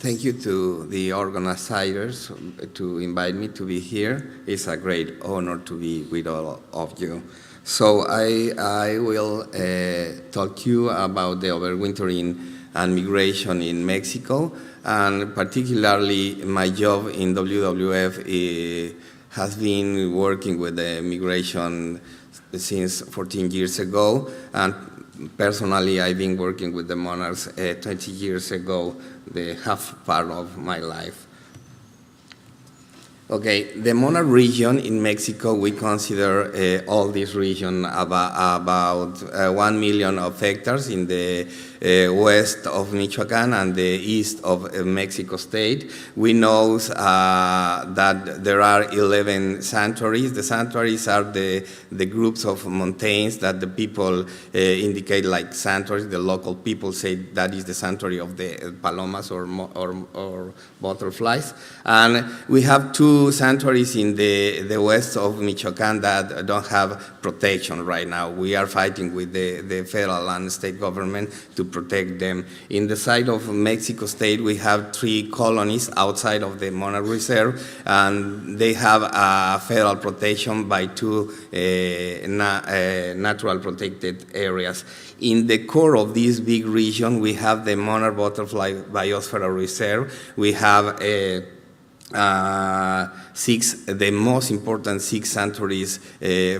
Thank you to the organizers to invite me to be here. It's a great honor to be with all of you. So I will talk to you about the overwintering and migration in Mexico, and particularly my job in WWF has been working with the migration since 14 years ago, and personally I've been working with the monarchs 20 years ago, the half part of my life. Okay, the monarch region in Mexico, we consider all this region about 1 million of hectares in the west of Michoacan and the east of Mexico State. We know that there are 11 sanctuaries. The sanctuaries are the groups of mountains that the people indicate like sanctuaries. The local people say that is the sanctuary of the palomas or butterflies. And we have two sanctuaries in the west of Michoacan that don't have protection right now. We are fighting with the federal and state government to protect them. In the side of Mexico State, we have 3 colonies outside of the Monarch Reserve, and they have a federal protection by 2 natural protected areas. In the core of this big region, we have the Monarch Butterfly Biosphere Reserve. We have the most important 6 sanctuaries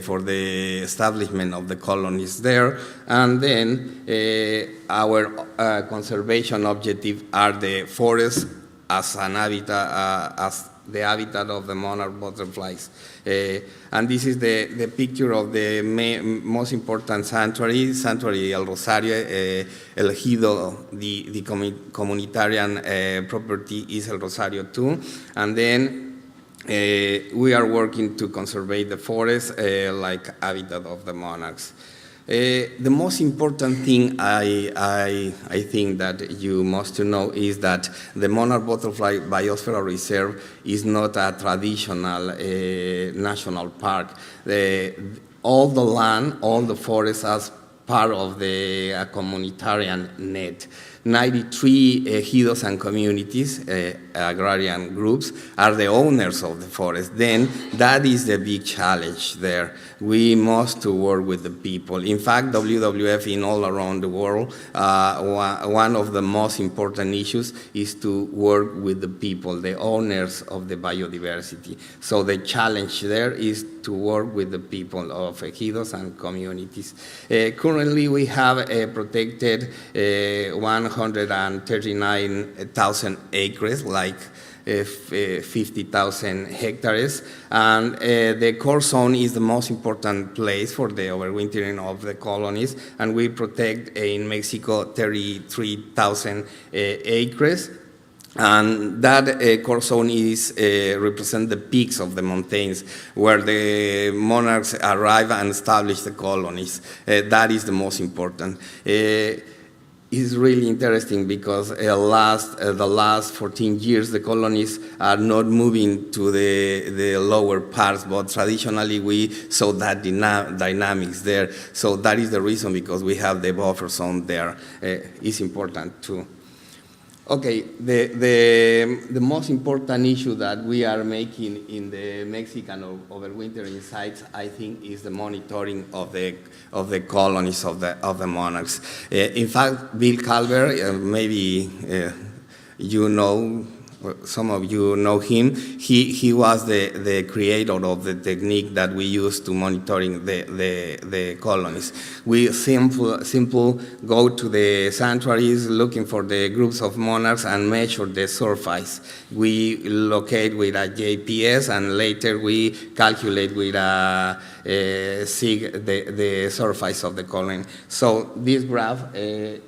for the establishment of the colonies there. And then our conservation objective are the forests as an habitat, as the habitat of the monarch butterflies. And this is the picture of the most important sanctuary, Sanctuary El Rosario, El Ejido, the communitarian property is El Rosario too. And then we are working to conserve the forest like habitat of the monarchs. The most important thing I think that you must know is that the Monarch Butterfly Biosphere Reserve is not a traditional national park. All the land, all the forests as part of the communitarian net. 93 ejidos and communities, agrarian groups, are the owners of the forest. Then that is the big challenge there. We must work with the people. In fact, WWF in all around the world, one of the most important issues is to work with the people, the owners of the biodiversity. So the challenge there is to work with the people of ejidos and communities. Currently, we have protected 139,000 acres, like 50,000 hectares, and the core zone is the most important place for the overwintering of the colonies, and we protect in Mexico 33,000 acres. And that core zone is represent the peaks of the mountains where the monarchs arrive and establish the colonies. That is the most important. It's really interesting because the last 14 years the colonies are not moving to the lower parts, but traditionally we saw that dynamics there. So that is the reason, because we have the buffer zone there. It's important too. Okay, the most important issue that we are making in the Mexican overwintering sites, I think, is the monitoring of the colonies of the monarchs. In fact, Bill Calvert, maybe you know, some of you know him. He was the creator of the technique that we use to monitoring the colonies. We simple go to the sanctuaries looking for the groups of monarchs and measure the surface. We locate with a GPS, and later we calculate with a SIG the surface of the colony. So this graph is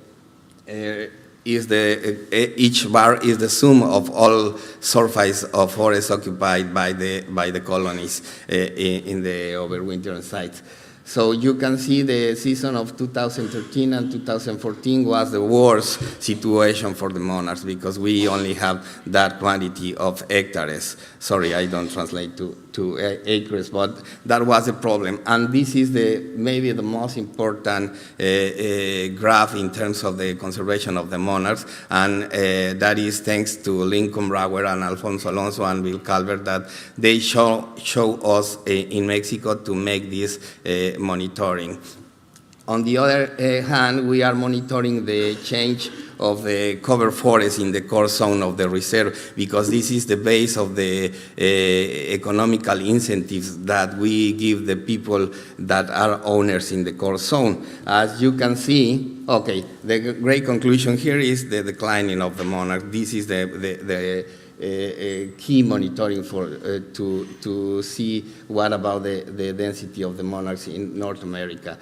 each bar is the sum of all surface of forest occupied by the colonies in the overwintering sites. So you can see the season of 2013 and 2014 was the worst situation for the monarchs because we only have that quantity of hectares. Sorry, I don't translate to acres, but that was a problem. And this is maybe the most important graph in terms of the conservation of the monarchs, and that is thanks to Lincoln Brower and Alfonso Alonso and Bill Calvert, that they show us in Mexico to make this monitoring. On the other hand, we are monitoring the change of the cover forest in the core zone of the reserve, because this is the base of the economical incentives that we give the people that are owners in the core zone. As you can see, okay, the great conclusion here is the declining of the monarch. This is the key monitoring for to see what about the density of the monarchs in North America.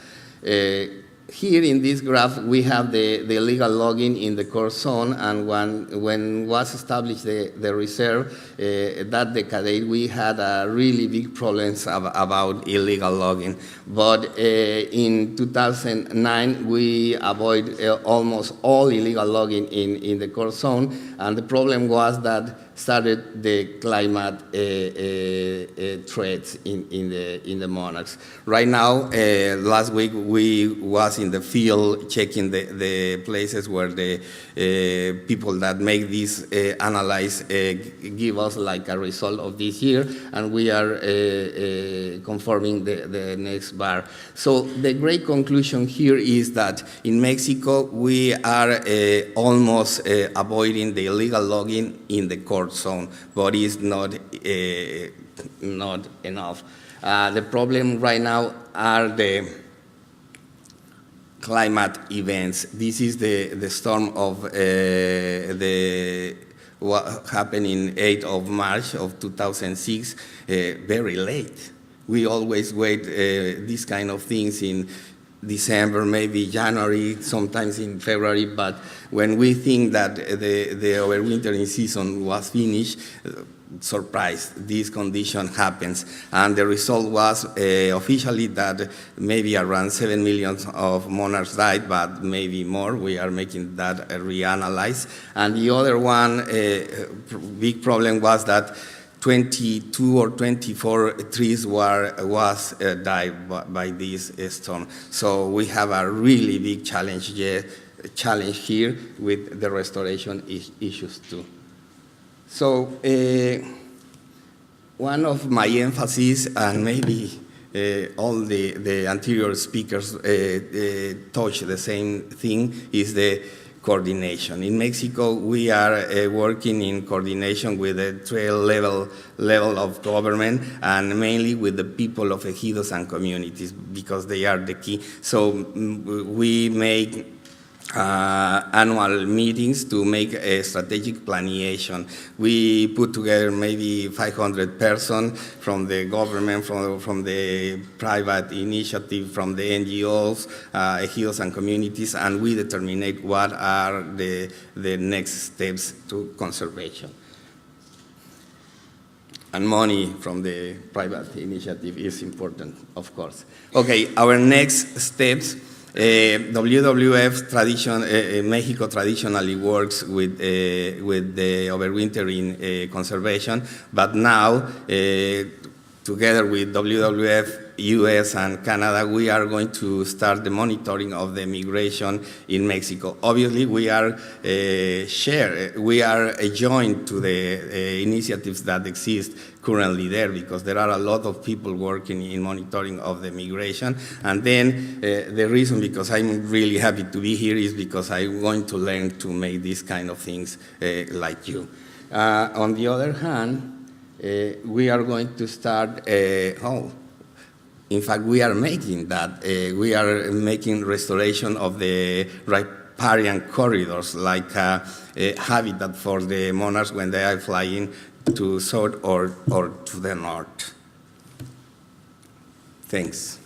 Here in this graph, we have the illegal logging in the core zone, and when was established the reserve, that decade, we had really big problems about illegal logging. But in 2009, we avoid almost all illegal logging in the core zone, and the problem was that started the climate threats in the monarchs. Right now, last week we was in the field checking the places where the people that make this analyze give us like a result of this year, and we are conforming the next bar. So the great conclusion here is that in Mexico we are almost avoiding the illegal logging in the core zone, but it's not enough. The problem right now are the climate events. This is the storm of what happened in 8th of March of 2006, very late. We always wait these kind of things in December, maybe January, sometimes in February, but when we think that the overwintering season was finished, surprised, this condition happens. And the result was officially that maybe around 7 million of monarchs died, but maybe more. We are making that reanalyze. And the other one big problem was that 22 or 24 trees was died by this storm. So we have a really big challenge here with the restoration issues too. So one of my emphasis, and maybe all the anterior speakers touch the same thing, is the coordination. In Mexico, we are working in coordination with the trail level of government, and mainly with the people of ejidos and communities, because they are the key. So we make annual meetings to make a strategic planning. We put together maybe 500 persons from the government, from the private initiative, from the NGOs, ejidos and communities, and we determine what are the next steps to conservation. And money from the private initiative is important, of course. Okay, our next steps. WWF Mexico traditionally works with the overwintering conservation, but now together with WWF, US and Canada, we are going to start the monitoring of the migration in Mexico. Obviously, we are joined to the initiatives that exist currently there, because there are a lot of people working in monitoring of the migration. And then the reason, because I'm really happy to be here, is because I'm going to learn to make these kind of things like you. On the other hand, we are going to start, in fact, we are making that. We are making restoration of the riparian corridors, like a habitat for the monarchs when they are flying to south or to the north. Thanks.